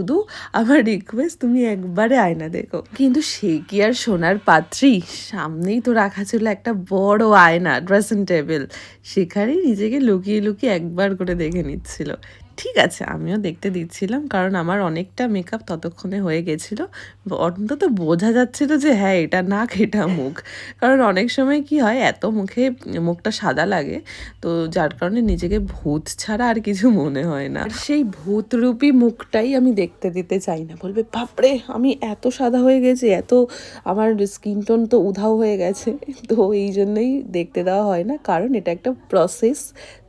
শুধু আমার রিকোয়েস্ট তুমি একবারে আয়না দেখো। কিন্তু সে কি আর সোনার পাত্রী, সামনেই তো রাখা ছিল একটা বড় আয়না, ড্রেসিং টেবিল, সেখানেই নিজেকে লুকিয়ে লুকিয়ে একবার করে দেখে নিচ্ছিল। ঠিক আছে, আমিও দেখতে দিচ্ছিলাম, কারণ আমার অনেকটা মেকআপ ততক্ষণে হয়ে গেছিলো। অন্তত বোঝা যাচ্ছিল যে হ্যাঁ এটা নাক এটা মুখ, কারণ অনেক সময় কি হয় এত মুখটা সাদা লাগে, তো যার কারণে নিজেকে ভূত ছাড়া আর কিছু মনে হয় না। সেই ভূতরূপী মুখটাই আমি দেখতে দিতে চাই না, বলবে বাপরে আমি এত সাদা হয়ে গেছি, এত আমার স্কিন টোন তো উধাও হয়ে গেছে। তো এই জন্যই দেখতে দেওয়া হয় না, কারণ এটা একটা প্রসেস,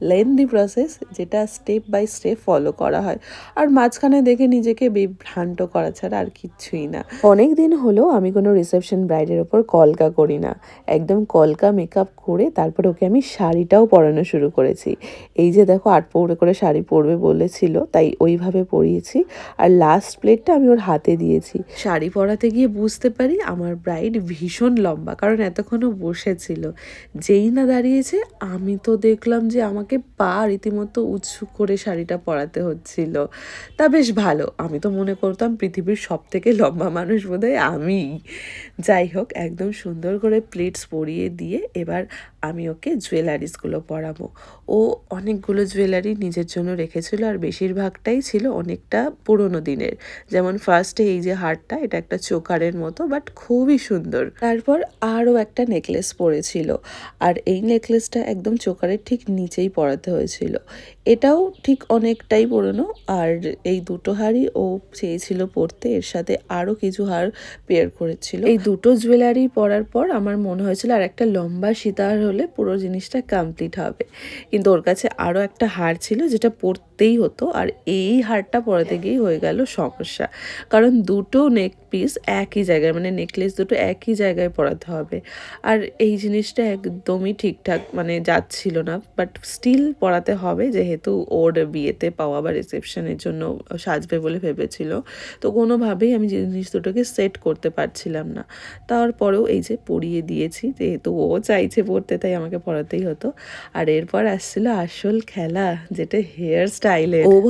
লেন্দি প্রসেস, যেটা স্টেপ বাই স্টেপ ফলো করা হয়। আর মাঝখানে দেখে নিজেকে বিভ্রান্ত করা ছাড়া আর কিচ্ছুই না। অনেক দিন হলো আমি কোনো রিসেপশন ব্রাইডের ওপর কলকা করি না। একদম কলকা মেকআপ করে তারপর ওকে আমি শাড়িটাও পরানো শুরু করেছি। এই যে দেখো 8 পৌড়ে করে শাড়ি পরবে বলেছিল, তাই ওইভাবে পরিয়েছি। আর লাস্ট প্লেটটা আমি ওর হাতে দিয়েছি। শাড়ি পরাতে গিয়ে বুঝতে পারি আমার ব্রাইড ভীষণ লম্বা, কারণ এতক্ষণও বসেছিল। যেই না দাঁড়িয়েছে আমি তো দেখলাম যে আমাকে পা রীতিমতো উঁচু করে শাড়িটা পরাতে হচ্ছিল। তা বেশ ভালো, আমি তো মনে করতাম পৃথিবীর সব থেকে লম্বা মানুষ বোধহয় আমিই। যাই হোক, একদম সুন্দর করে প্লেটস পরিয়ে দিয়ে এবার আমি ওকে জুয়েলারিসগুলো পরাবো। ও অনেকগুলো জুয়েলারি নিজের জন্য রেখেছিল, আর বেশিরভাগটাই ছিল অনেকটা পুরোনো দিনের। যেমন ফার্স্টে এই যে হারটা, এটা একটা চোকারের মতো, বাট খুবই সুন্দর। তারপর আরও একটা নেকলেস পরেছিল, আর এই নেকলেসটা একদম চোকারের ঠিক নিচেই পরাতে হয়েছিল। এটাও ঠিক অনেকটাই পুরনো, আর এই দুটো হারই ও চেয়েছিল পরতে, এর সাথে আরও কিছু হার পেয়ার করেছিল। এই দুটো জুয়েলারি পরার পর আমার মনে হয়েছিল আর একটা লম্বা সীতাহার হলে পুরো জিনিসটা কমপ্লিট হবে, কিন্তু ওর কাছে আরও একটা হার ছিল যেটা পরতেই হতো, আর এই হারটা পরাতে গিয়েই হয়ে গেল সমস্যা। কারণ দুটো নেক পিস একই জায়গায়, মানে নেকলেস দুটো একই জায়গায় পরাতে হবে, আর এই জিনিসটা একদমই ঠিকঠাক মানে যাচ্ছিল না। বাট স্টিল পরাতে হবে, যেহেতু ওর বিয়েতে পাওয়া বা রিসেপশনের জন্য সাজবে বলে ভেবেছিল। তো কোনোভাবেই আমি জিনিস দুটোকে সেট করতে পারছিলাম না। তারপরেও এই যে পরিয়ে দিয়েছি, যেহেতু ও চাইছে পরতে তাই আমাকে পরাতেই হতো। আর এরপর আসছিল আসল খেলা, যেটা হেয়ার স্টাইলের। ও